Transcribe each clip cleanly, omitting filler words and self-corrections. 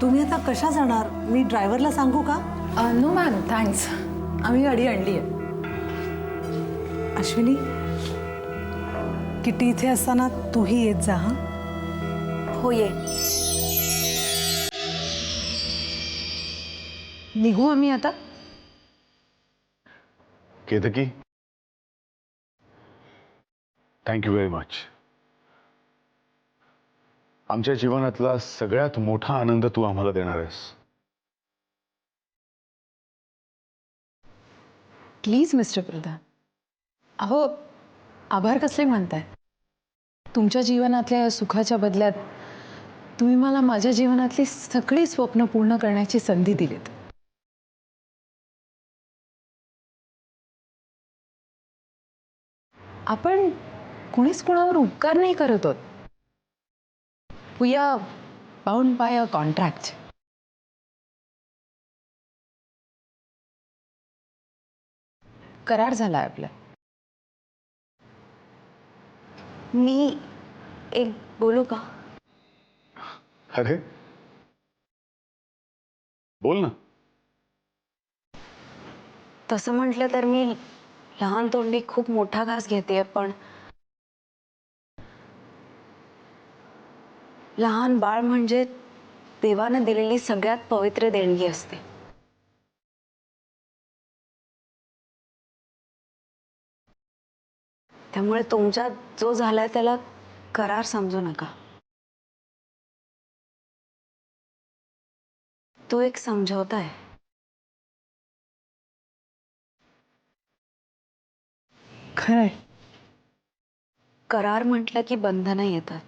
तुम्ही आता कशा जाणार? मी ड्रायव्हरला सांगू का? नो मॅम थँक्स, आम्ही गाडी आणली आहे. अश्विनी, किटी इथे असताना तूही येत जा. हां, हो ये. निघू आम्ही आता? Ketaki, thank you very much. आमच्या जीवनातला सगळ्यात मोठा आनंद तू आम्हाला देणार आहेस. Please mister Pradhan. अहो, आभार कसले मानताय? तुमच्या जीवनातल्या या सुखाच्या बदल्यात तुम्ही मला माझ्या जीवनातली सगळी स्वप्न पूर्ण करण्याची संधी दिलीत. आपण कुणीच कुणावर उपकार नाही करत आहोत. We are bound by a contract. करार झालाय आपला. मी एक बोलू का? अरे बोल ना. तसं म्हटलं तर मी लहान तोंडी खूप मोठा घास घेते, पण लहान बाळ म्हणजे देवानं दिलेली सगळ्यात पवित्र देणगी असते. त्यामुळे तुमच्यात जो झालाय त्याला करार समजू नका. तो एक समझौता आहे. खरंय. करार म्हटलं की बंधनं येतात.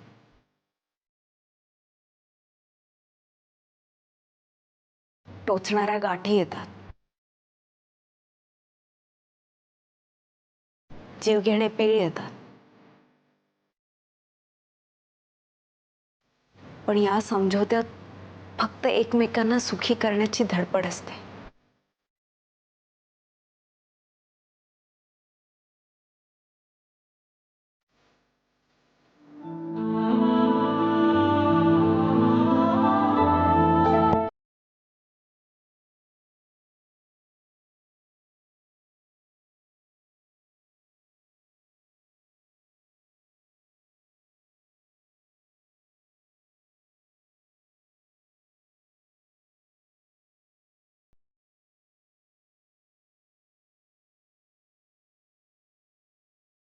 टोचणाऱ्या गाठी येतात. जीवघेणे पेळी येतात. पण या समझोत्यात फक्त एकमेकांना सुखी करण्याची धडपड असते.